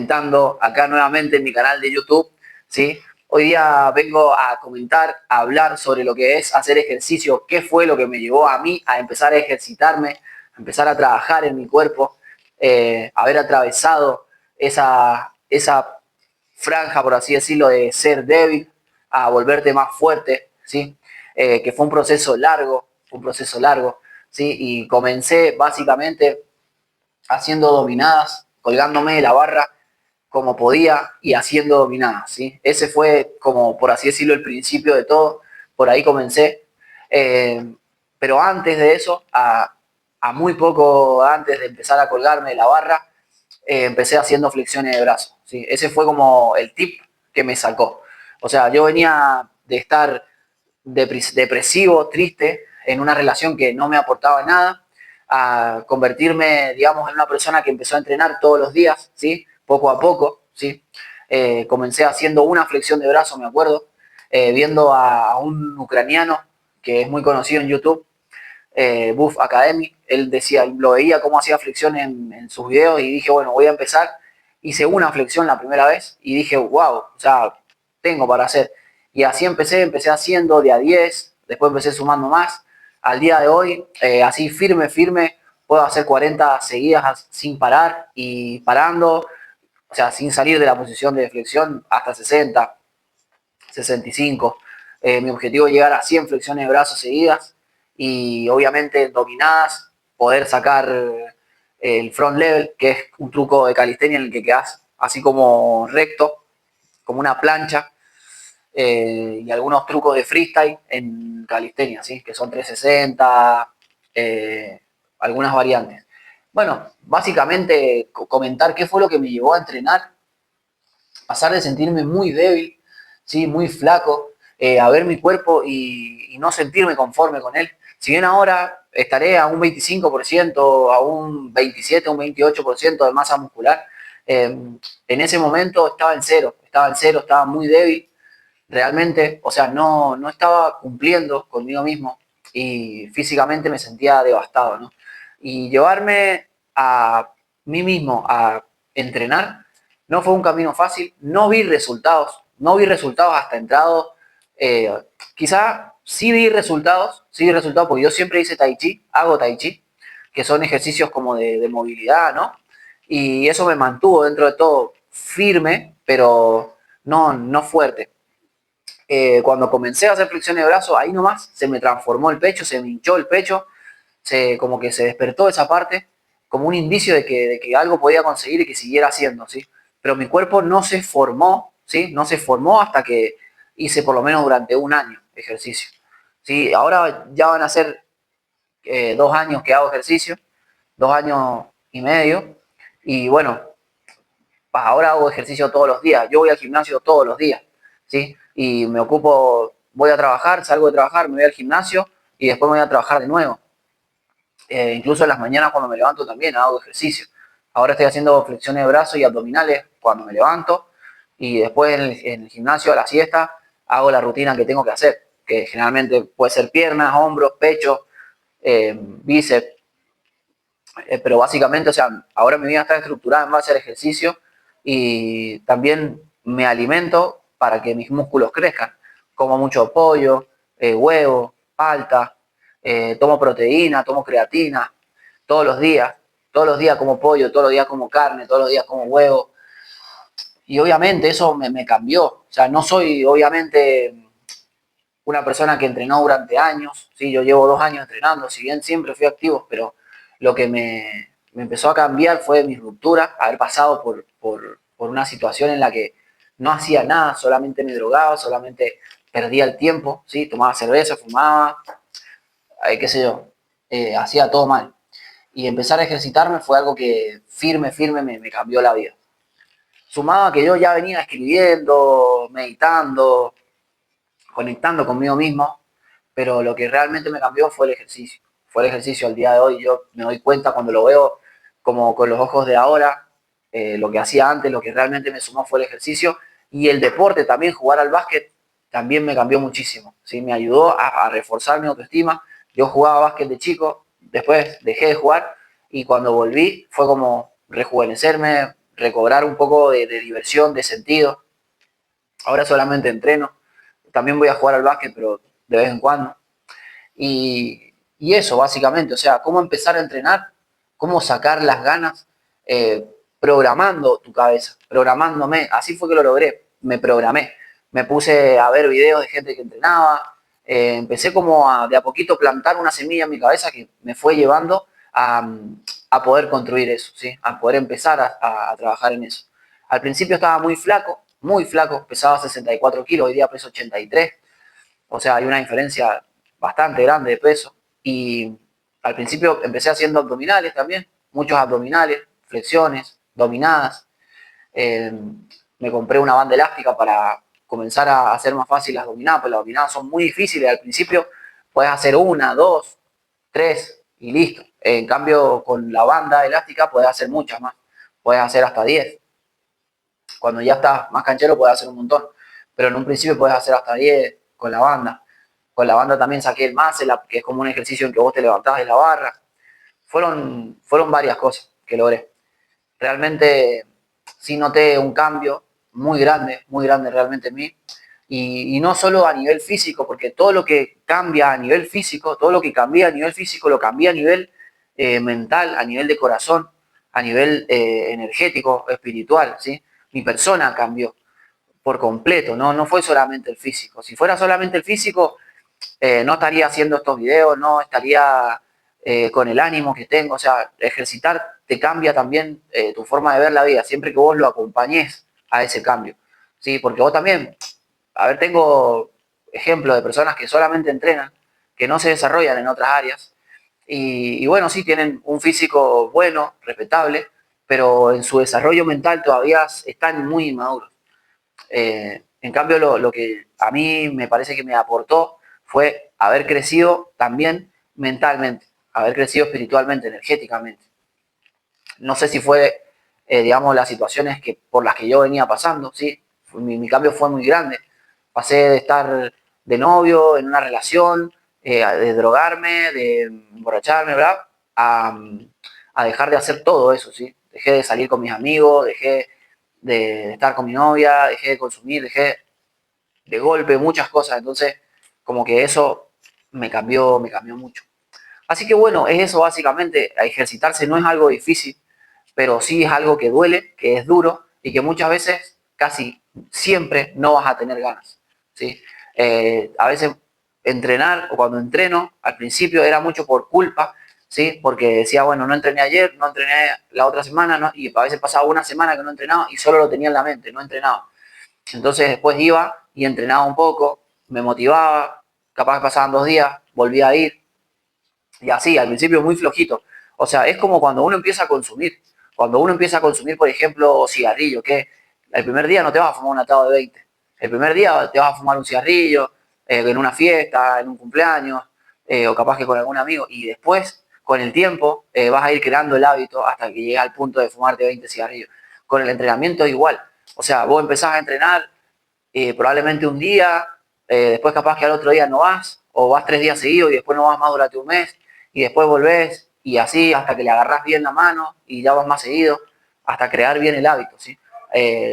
Comentando acá nuevamente en mi canal de YouTube, ¿sí? Hoy día vengo a comentar, a hablar sobre lo que es hacer ejercicio, qué fue lo que me llevó a mí a empezar a ejercitarme, a empezar a trabajar en mi cuerpo, haber atravesado esa franja, por así decirlo, de ser débil a volverte más fuerte, ¿sí? Que fue un proceso largo, ¿sí? Y comencé básicamente haciendo dominadas, colgándome de la barra como podía y haciendo dominadas, ¿sí? Ese fue como, por así decirlo, el principio de todo, por ahí comencé. Eh, pero antes de eso, a muy poco antes de empezar a colgarme de la barra, empecé haciendo flexiones de brazos, ¿sí? Ese fue como el tip que me sacó. O sea, yo venía de estar depresivo, triste, en una relación que no me aportaba nada, a convertirme, digamos, en una persona que empezó a entrenar todos los días, ¿sí? Poco a poco, ¿sí? Comencé haciendo una flexión de brazo, me acuerdo, viendo a un ucraniano que es muy conocido en YouTube, Buff Academy. Él decía, lo veía cómo hacía flexión en sus videos y dije, bueno, voy a empezar. Hice una flexión la primera vez y dije, wow, o sea, tengo para hacer. Y así empecé haciendo de a 10, después empecé sumando más. Al día de hoy, así firme, puedo hacer 40 seguidas sin parar y parando, o sea, sin salir de la posición de flexión hasta 60, 65. Mi objetivo es llegar a 100 flexiones de brazos seguidas y obviamente dominadas, poder sacar el front level, que es un truco de calistenia en el que quedas así como recto, como una plancha, y algunos trucos de freestyle en calistenia, ¿sí? Que son 360, algunas variantes. Bueno, básicamente comentar qué fue lo que me llevó a entrenar, pasar de sentirme muy débil, ¿sí? Muy flaco, a ver mi cuerpo y no sentirme conforme con él. Si bien ahora estaré a un 25%, a un 27, a un 28% de masa muscular, en ese momento estaba en cero, estaba muy débil, realmente, o sea, no estaba cumpliendo conmigo mismo y físicamente me sentía devastado, ¿no? Y llevarme a mí mismo a entrenar no fue un camino fácil, no vi resultados hasta entrado, eh, quizá sí vi resultados porque yo siempre hice tai chi, hago tai chi, que son ejercicios como de movilidad, ¿no? Y eso me mantuvo dentro de todo firme, pero no fuerte. Cuando comencé a hacer flexiones de brazos, ahí nomás se me transformó el pecho, se me hinchó el pecho, como que se despertó esa parte, como un indicio de que algo podía conseguir y que siguiera haciendo, ¿sí? Pero mi cuerpo no se formó, ¿sí? No se formó hasta que hice por lo menos durante un año ejercicio, ¿sí? Ahora ya van a ser 2 años que hago ejercicio, 2 años y medio, y bueno, ahora hago ejercicio todos los días, yo voy al gimnasio todos los días, ¿sí? Y me ocupo, voy a trabajar, salgo de trabajar, me voy al gimnasio y después me voy a trabajar de nuevo. Incluso en las mañanas cuando me levanto también hago ejercicio. Ahora estoy haciendo flexiones de brazos y abdominales cuando me levanto y después en el gimnasio a la siesta hago la rutina que tengo que hacer, que generalmente puede ser piernas, hombros, pecho, bíceps, pero básicamente, o sea, ahora mi vida está estructurada en base al ejercicio y también me alimento para que mis músculos crezcan. Como mucho pollo, huevo, palta, tomo proteína, tomo creatina, todos los días, todos los días como pollo, todos los días como carne, todos los días como huevo. Y obviamente eso me cambió. O sea, no soy obviamente una persona que entrenó durante años, ¿sí? Yo llevo 2 años entrenando, si bien siempre fui activo, pero lo que me empezó a cambiar fue mi ruptura, haber pasado por una situación en la que no hacía nada, solamente me drogaba, solamente perdía el tiempo, ¿sí? Tomaba cerveza, fumaba, qué sé yo, hacía todo mal. Y empezar a ejercitarme fue algo que firme me cambió la vida. Sumado a que yo ya venía escribiendo, meditando, conectando conmigo mismo, pero lo que realmente me cambió fue el ejercicio. Fue el ejercicio al día de hoy. Yo me doy cuenta cuando lo veo como con los ojos de ahora, lo que hacía antes, lo que realmente me sumó fue el ejercicio y el deporte también, jugar al básquet, también me cambió muchísimo. ¿Sí? Me ayudó a reforzar mi autoestima. Yo jugaba básquet de chico, después dejé de jugar y cuando volví fue como rejuvenecerme, recobrar un poco de diversión, de sentido. Ahora solamente entreno. También voy a jugar al básquet, pero de vez en cuando. Y eso, básicamente, o sea, cómo empezar a entrenar, cómo sacar las ganas, eh, programando tu cabeza, programándome. Así fue que lo logré, me programé. Me puse a ver videos de gente que entrenaba, empecé como de a poquito plantar una semilla en mi cabeza que me fue llevando a poder construir eso, ¿sí? A poder empezar a trabajar en eso. Al principio estaba muy flaco, pesaba 64 kilos, hoy día peso 83, o sea, hay una diferencia bastante grande de peso. Y al principio empecé haciendo abdominales también, muchos abdominales, flexiones, dominadas. Eh, Me compré una banda elástica para comenzar a hacer más fácil las dominadas, porque las dominadas son muy difíciles. Al principio puedes hacer una, dos, tres y listo. En cambio, con la banda elástica puedes hacer muchas más. Puedes hacer hasta 10. Cuando ya estás más canchero puedes hacer un montón. Pero en un principio puedes hacer hasta 10 con la banda. Con la banda también saqué el muscle up, que es como un ejercicio en que vos te levantás de la barra. Fueron varias cosas que logré. Realmente sí noté un cambio muy grande realmente en mí. Y no solo a nivel físico, porque todo lo que cambia a nivel físico, todo lo que cambia a nivel físico, lo cambia a nivel mental, a nivel de corazón, a nivel energético, espiritual, ¿sí? Mi persona cambió por completo, no fue solamente el físico. Si fuera solamente el físico, no estaría haciendo estos videos, no estaría con el ánimo que tengo. O sea, ejercitar te cambia también tu forma de ver la vida, siempre que vos lo acompañes a ese cambio. ¿Sí? Porque vos también, a ver, tengo ejemplos de personas que solamente entrenan, que no se desarrollan en otras áreas. Y bueno, sí, tienen un físico bueno, respetable, pero en su desarrollo mental todavía están muy inmaduros. En cambio, lo que a mí me parece que me aportó fue haber crecido también mentalmente, haber crecido espiritualmente, energéticamente. No sé si fue, digamos, las situaciones por las que yo venía pasando, ¿sí? Mi cambio fue muy grande. Pasé de estar de novio, en una relación, de drogarme, de emborracharme, ¿verdad? A dejar de hacer todo eso, ¿sí? Dejé de salir con mis amigos, dejé de estar con mi novia, dejé de consumir, dejé de golpe muchas cosas. Entonces, como que eso me cambió mucho. Así que bueno, es eso básicamente. Ejercitarse no es algo difícil, pero sí es algo que duele, que es duro y que muchas veces, casi siempre, no vas a tener ganas. ¿Sí? A veces entrenar o cuando entreno, al principio era mucho por culpa, ¿sí? Porque decía, bueno, no entrené ayer, no entrené la otra semana, ¿no? Y a veces pasaba una semana que no entrenaba y solo lo tenía en la mente, no entrenaba. Entonces después iba y entrenaba un poco, me motivaba, capaz que pasaban 2 días, volvía a ir, y así, al principio muy flojito. O sea, es como cuando uno empieza a consumir. Cuando uno empieza a consumir, por ejemplo, cigarrillo, que el primer día no te vas a fumar un atado de 20. El primer día te vas a fumar un cigarrillo, en una fiesta, en un cumpleaños, o capaz que con algún amigo. Y después, con el tiempo, vas a ir creando el hábito hasta que llegue al punto de fumarte 20 cigarrillos. Con el entrenamiento es igual. O sea, vos empezás a entrenar probablemente un día, después capaz que al otro día no vas, o vas 3 días seguidos y después no vas más durante un mes, y después volvés, y así hasta que le agarrás bien la mano y ya vas más seguido, hasta crear bien el hábito, ¿sí?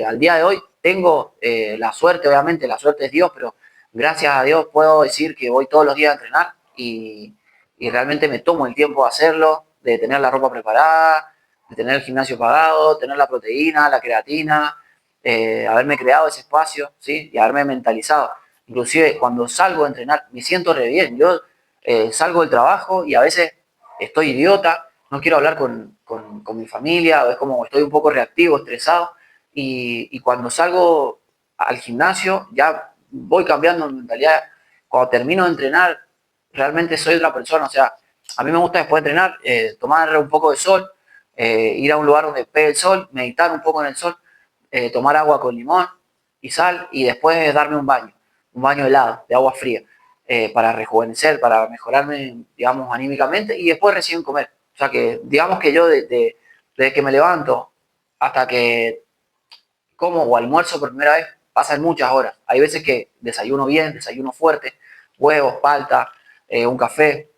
Al día de hoy tengo la suerte, obviamente, la suerte es Dios, pero gracias a Dios puedo decir que voy todos los días a entrenar y realmente me tomo el tiempo de hacerlo, de tener la ropa preparada, de tener el gimnasio pagado, tener la proteína, la creatina, haberme creado ese espacio, ¿sí? Y haberme mentalizado. Inclusive cuando salgo a entrenar me siento re bien. Yo salgo del trabajo y a veces estoy idiota, no quiero hablar con mi familia, o es como estoy un poco reactivo, estresado, y cuando salgo al gimnasio ya voy cambiando mi mentalidad. Cuando termino de entrenar, realmente soy otra persona. O sea, a mí me gusta después de entrenar tomar un poco de sol, ir a un lugar donde pegue el sol, meditar un poco en el sol, tomar agua con limón y sal y después darme un baño helado, de agua fría, para rejuvenecer, para mejorarme, digamos, anímicamente y después recién comer. O sea que, digamos que yo desde que me levanto hasta que como o almuerzo por primera vez, pasan muchas horas. Hay veces que desayuno bien, desayuno fuerte, huevos, palta, un café,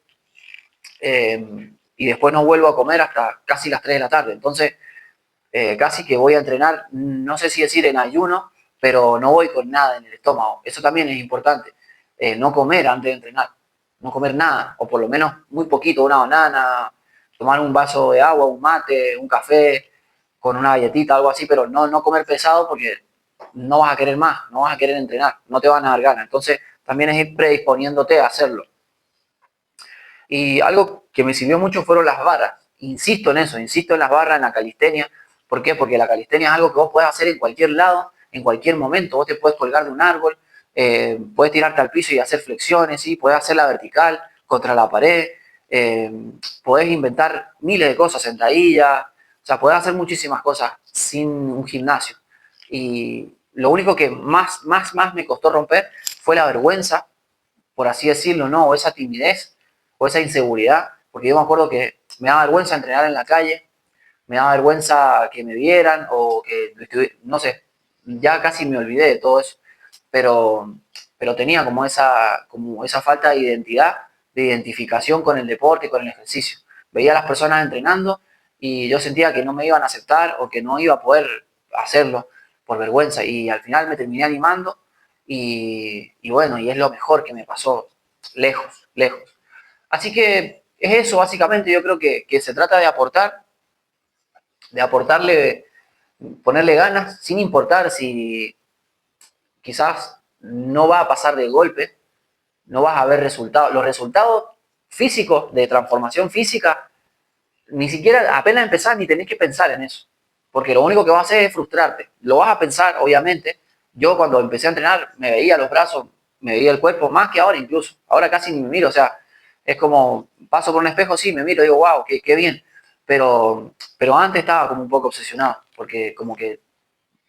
y después no vuelvo a comer hasta casi las 3 de la tarde. Entonces, Casi que voy a entrenar, no sé si decir en ayuno, pero no voy con nada en el estómago. Eso también es importante. No comer antes de entrenar, no comer nada, o por lo menos muy poquito, una banana, tomar un vaso de agua, un mate, un café, con una galletita, algo así, pero no comer pesado porque no vas a querer más, no vas a querer entrenar, no te van a dar ganas. Entonces, también es ir predisponiéndote a hacerlo. Y algo que me sirvió mucho fueron las barras. Insisto en eso, insisto en las barras, en la calistenia. ¿Por qué? Porque la calistenia es algo que vos podés hacer en cualquier lado, en cualquier momento. Vos te puedes colgar de un árbol, puedes tirarte al piso y hacer flexiones, ¿sí? Podés hacerla vertical, contra la pared, eh, podés inventar miles de cosas, sentadillas, o sea, podés hacer muchísimas cosas sin un gimnasio. Y lo único que más me costó romper fue la vergüenza, por así decirlo, ¿no? O esa timidez, o esa inseguridad, porque yo me acuerdo que me daba vergüenza entrenar en la calle, me daba vergüenza que me vieran, o que, no sé, ya casi me olvidé de todo eso, pero, pero tenía como esa falta de identidad, de identificación con el deporte, con el ejercicio. Veía a las personas entrenando y yo sentía que no me iban a aceptar o que no iba a poder hacerlo por vergüenza, y al final me terminé animando y bueno, y es lo mejor que me pasó, lejos, lejos. Así que es eso, básicamente. Yo creo que se trata de aportarle, ponerle ganas, sin importar si quizás no va a pasar de golpe, no vas a ver resultados. Los resultados físicos, de transformación física, ni siquiera apenas empezar ni tenés que pensar en eso, porque lo único que vas a hacer es frustrarte. Lo vas a pensar, obviamente. Yo cuando empecé a entrenar me veía los brazos, me veía el cuerpo, más que ahora incluso. Ahora casi ni me miro, o sea, es como paso por un espejo, sí, me miro y digo, wow, qué bien. Pero antes estaba como un poco obsesionado, porque como que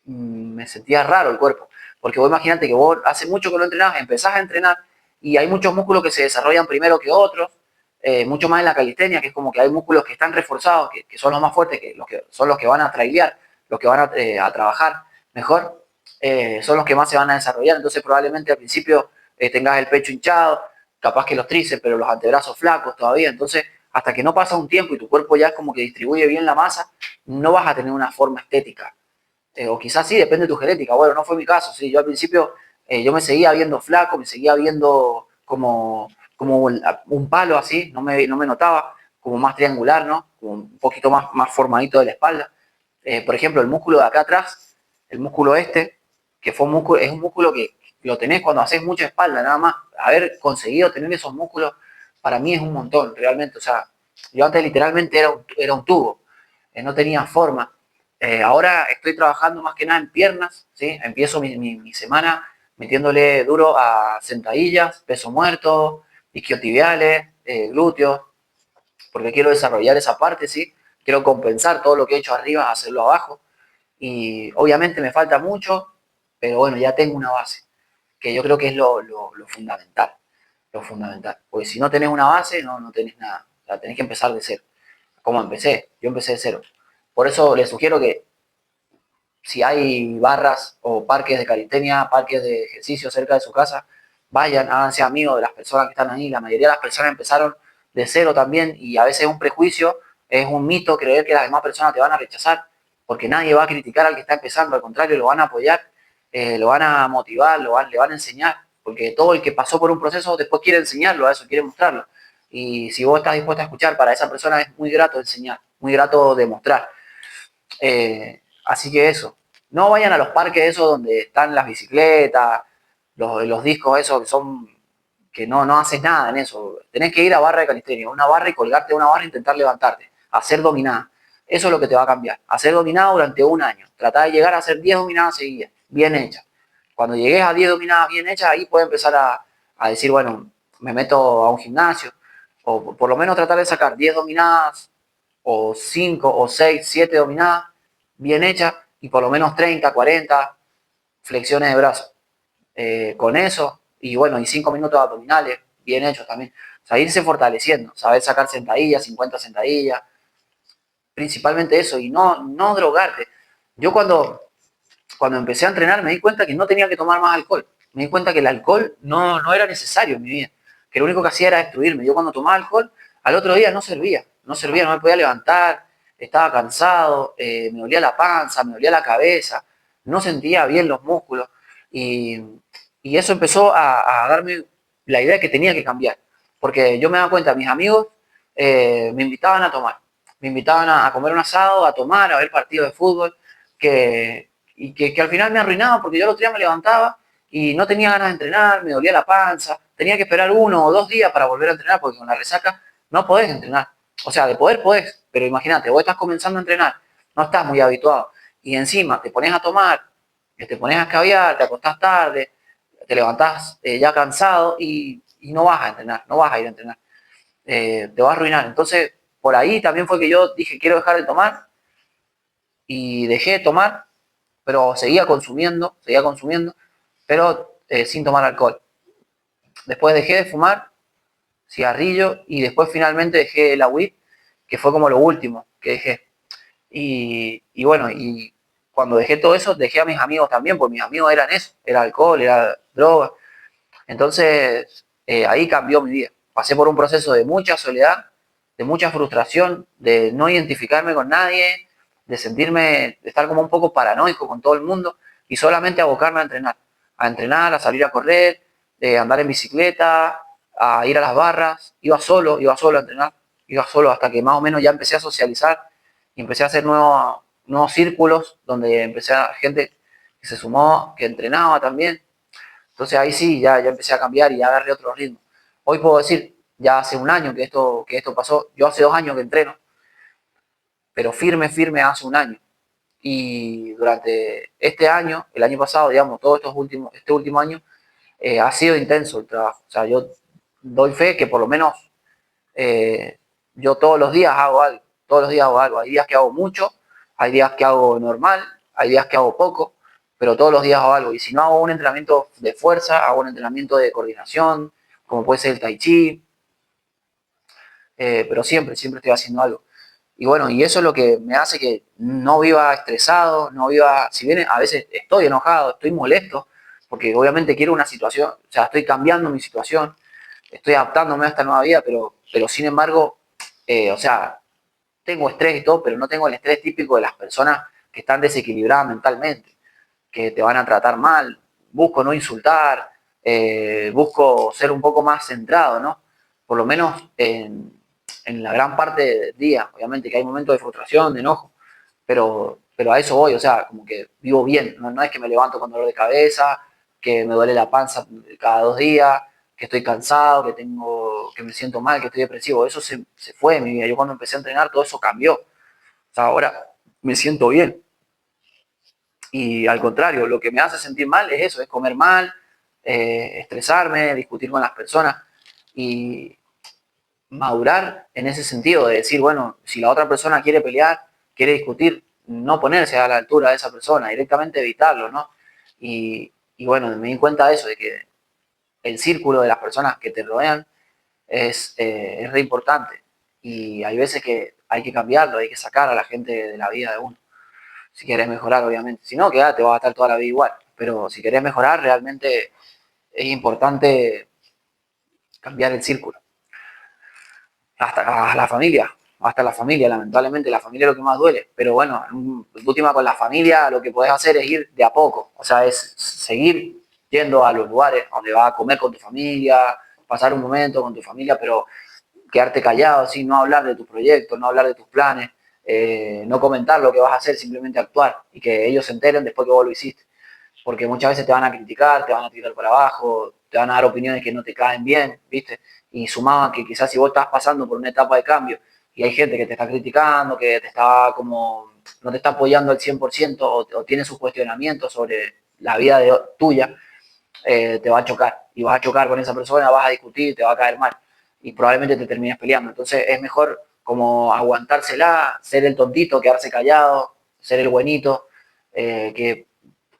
me sentía raro el cuerpo. Porque vos imaginate que vos hace mucho que no entrenás, empezás a entrenar y hay muchos músculos que se desarrollan primero que otros, mucho más en la calistenia, que es como que hay músculos que están reforzados, que son los más fuertes, que son los que van a trailear, los que van a trabajar mejor, son los que más se van a desarrollar. Entonces probablemente al principio tengas el pecho hinchado, capaz que los tríceps, pero los antebrazos flacos todavía. Entonces, hasta que no pasa un tiempo y tu cuerpo ya es como que distribuye bien la masa, no vas a tener una forma estética, o quizás sí, depende de tu genética. Bueno, no fue mi caso, sí. Yo al principio, yo me seguía viendo flaco, me seguía viendo como un palo así, no me notaba, como más triangular, ¿no? Como un poquito más formadito de la espalda. Por ejemplo, el músculo de acá atrás, el músculo este, que fue un músculo, es un músculo que lo tenés cuando haces mucha espalda, nada más. Haber conseguido tener esos músculos, para mí es un montón, realmente. O sea, yo antes literalmente era un tubo, no tenía forma. Ahora estoy trabajando más que nada en piernas, ¿sí? Empiezo mi semana metiéndole duro a sentadillas, peso muerto, isquiotibiales, glúteos, porque quiero desarrollar esa parte, ¿sí? Quiero compensar todo lo que he hecho arriba, hacerlo abajo. Y obviamente me falta mucho, pero bueno, ya tengo una base, que yo creo que es lo fundamental, lo fundamental. Porque si no tenés una base, no tenés nada. O sea, tenés que empezar de cero. Como empecé, yo empecé de cero. Por eso les sugiero que si hay barras o parques de calistenia, parques de ejercicio cerca de su casa, vayan, háganse amigos de las personas que están ahí. La mayoría de las personas empezaron de cero también, y a veces es un prejuicio, es un mito creer que las demás personas te van a rechazar, porque nadie va a criticar al que está empezando, al contrario, lo van a apoyar, lo van a motivar, le van a enseñar, porque todo el que pasó por un proceso después quiere enseñarlo, a eso quiere mostrarlo. Y si vos estás dispuesto a escuchar, para esa persona es muy grato enseñar, muy grato demostrar. Así que eso. No vayan a los parques esos donde están las bicicletas, los discos esos que no haces nada en eso. Tenés que ir a barra de calistenia, una barra, y colgarte de una barra e intentar levantarte. Hacer dominada. Eso es lo que te va a cambiar. Hacer dominada durante un año. Tratar de llegar a hacer 10 dominadas seguidas, bien hechas. Cuando llegues a 10 dominadas bien hechas, ahí puedes empezar a decir, bueno, me meto a un gimnasio. O por lo menos tratar de sacar 10 dominadas, o 5 o 6 7 dominadas bien hechas, y por lo menos 30 40 flexiones de brazos. Con eso, y bueno, y 5 minutos de abdominales bien hechos también. O sea, irse fortaleciendo, saber sacar sentadillas, 50 sentadillas, principalmente eso, y no drogarte. Yo cuando empecé a entrenar me di cuenta que no tenía que tomar más alcohol. Me di cuenta que el alcohol no era necesario en mi vida, que lo único que hacía era destruirme. Yo cuando tomaba alcohol, al otro día no servía, no me podía levantar, estaba cansado, me dolía la panza, me dolía la cabeza, no sentía bien los músculos y, y eso empezó a darme la idea de que tenía que cambiar. Porque yo me daba cuenta, mis amigos me invitaban a tomar, me invitaban a comer un asado, a tomar, a ver partidos de fútbol, que al final me arruinaba porque yo el otro día me levantaba y no tenía ganas de entrenar, me dolía la panza, tenía que esperar 1 o 2 días para volver a entrenar porque con la resaca no podés entrenar. O sea, de poder podés, pero imagínate, vos estás comenzando a entrenar, no estás muy habituado y encima te pones a tomar, te pones a escabiar, te acostás tarde, te levantás ya cansado y no vas a entrenar, no vas a ir a entrenar. Te vas a arruinar. Entonces, por ahí también fue que yo dije, quiero dejar de tomar y dejé de tomar, pero seguía consumiendo, pero sin tomar alcohol. Después dejé de fumar cigarrillo y después finalmente dejé la weed, que fue como lo último que dejé. Y bueno, y cuando dejé todo eso, dejé a mis amigos también, porque mis amigos eran eso, era alcohol, era droga. Entonces, ahí cambió mi vida. Pasé por un proceso de mucha soledad, de mucha frustración, de no identificarme con nadie, de sentirme, de estar como un poco paranoico con todo el mundo y solamente abocarme a entrenar, a salir a correr, a andar en bicicleta, a ir a las barras. Iba solo a entrenar, iba solo hasta que más o menos ya empecé a socializar y empecé a hacer nuevos círculos donde empecé a gente que se sumó, que entrenaba también. Entonces ahí sí, ya empecé a cambiar y ya agarré otro ritmo. Hoy puedo decir, ya hace un año que esto pasó, yo hace 2 años que entreno, pero firme hace un año. Y durante este año, el año pasado, digamos, este último año, ha sido intenso el trabajo. O sea, yo doy fe que por lo menos eh, yo todos los días hago algo, todos los días hago algo. Hay días que hago mucho, hay días que hago normal, hay días que hago poco, pero todos los días hago algo. Y si no hago un entrenamiento de fuerza, hago un entrenamiento de coordinación, como puede ser el tai chi, pero siempre estoy haciendo algo. Y bueno, y eso es lo que me hace que no viva estresado, no viva, si bien a veces estoy enojado, estoy molesto, porque obviamente quiero una situación, o sea, estoy cambiando mi situación, estoy adaptándome a esta nueva vida, pero sin embargo, o sea, tengo estrés y todo, pero no tengo el estrés típico de las personas que están desequilibradas mentalmente, que te van a tratar mal. Busco no insultar, busco ser un poco más centrado, ¿no? Por lo menos en la gran parte del día. Obviamente que hay momentos de frustración, de enojo, pero a eso voy, o sea, como que vivo bien. No es que me levanto con dolor de cabeza, que me duele la panza cada 2 días, que estoy cansado, que me siento mal, que estoy depresivo. Eso se fue de mi vida. Yo cuando empecé a entrenar todo eso cambió. O sea, ahora me siento bien. Y al contrario, lo que me hace sentir mal es eso, es comer mal, estresarme, discutir con las personas y madurar en ese sentido de decir, bueno, si la otra persona quiere pelear, quiere discutir, no ponerse a la altura de esa persona, directamente evitarlo, ¿no? Y bueno, me di cuenta de eso, de que el círculo de las personas que te rodean es re importante y hay veces que hay que cambiarlo, hay que sacar a la gente de la vida de uno si querés mejorar, obviamente. Si no, quedate, vas a estar toda la vida igual. Pero si querés mejorar, realmente es importante cambiar el círculo. Hasta la familia, lamentablemente, la familia es lo que más duele. Pero bueno, en última con la familia lo que podés hacer es ir de a poco. O sea, es seguir yendo a los lugares donde vas a comer con tu familia, pasar un momento con tu familia, pero quedarte callado, ¿sí? No hablar de tu proyecto, no hablar de tus planes, no comentar lo que vas a hacer, simplemente actuar y que ellos se enteren después que vos lo hiciste. Porque muchas veces te van a criticar, te van a tirar para abajo, te van a dar opiniones que no te caen bien, ¿viste? Y sumaba que quizás si vos estás pasando por una etapa de cambio y hay gente que te está criticando, que te está como, no te está apoyando al 100% o tiene sus cuestionamientos sobre la vida tuya, te va a chocar. Y vas a chocar con esa persona, vas a discutir, te va a caer mal. Y probablemente te termines peleando. Entonces es mejor como aguantársela, ser el tontito, quedarse callado, ser el buenito, que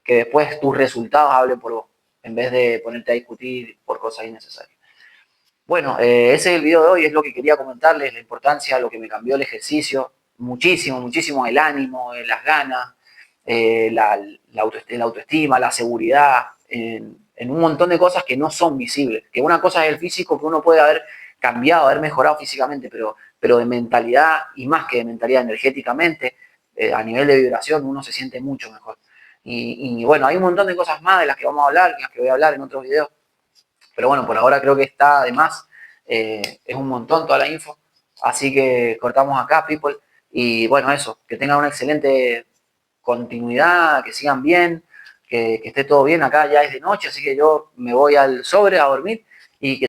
después tus resultados hablen por vos, en vez de ponerte a discutir por cosas innecesarias. Bueno, ese es el video de hoy, es lo que quería comentarles, la importancia, lo que me cambió el ejercicio, muchísimo el ánimo, las ganas, la autoestima, la seguridad, en un montón de cosas que no son visibles. Que una cosa es el físico, que uno puede haber cambiado, haber mejorado físicamente, pero pero de mentalidad y más que de mentalidad energéticamente, a nivel de vibración uno se siente mucho mejor. Y bueno, hay un montón de cosas más de las que vamos a hablar, de las que voy a hablar en otros videos, pero bueno, por ahora creo que está de más, es un montón toda la info, así que cortamos acá, people, y bueno, eso, que tengan una excelente continuidad, que sigan bien, que esté todo bien, acá ya es de noche, así que yo me voy al sobre a dormir y que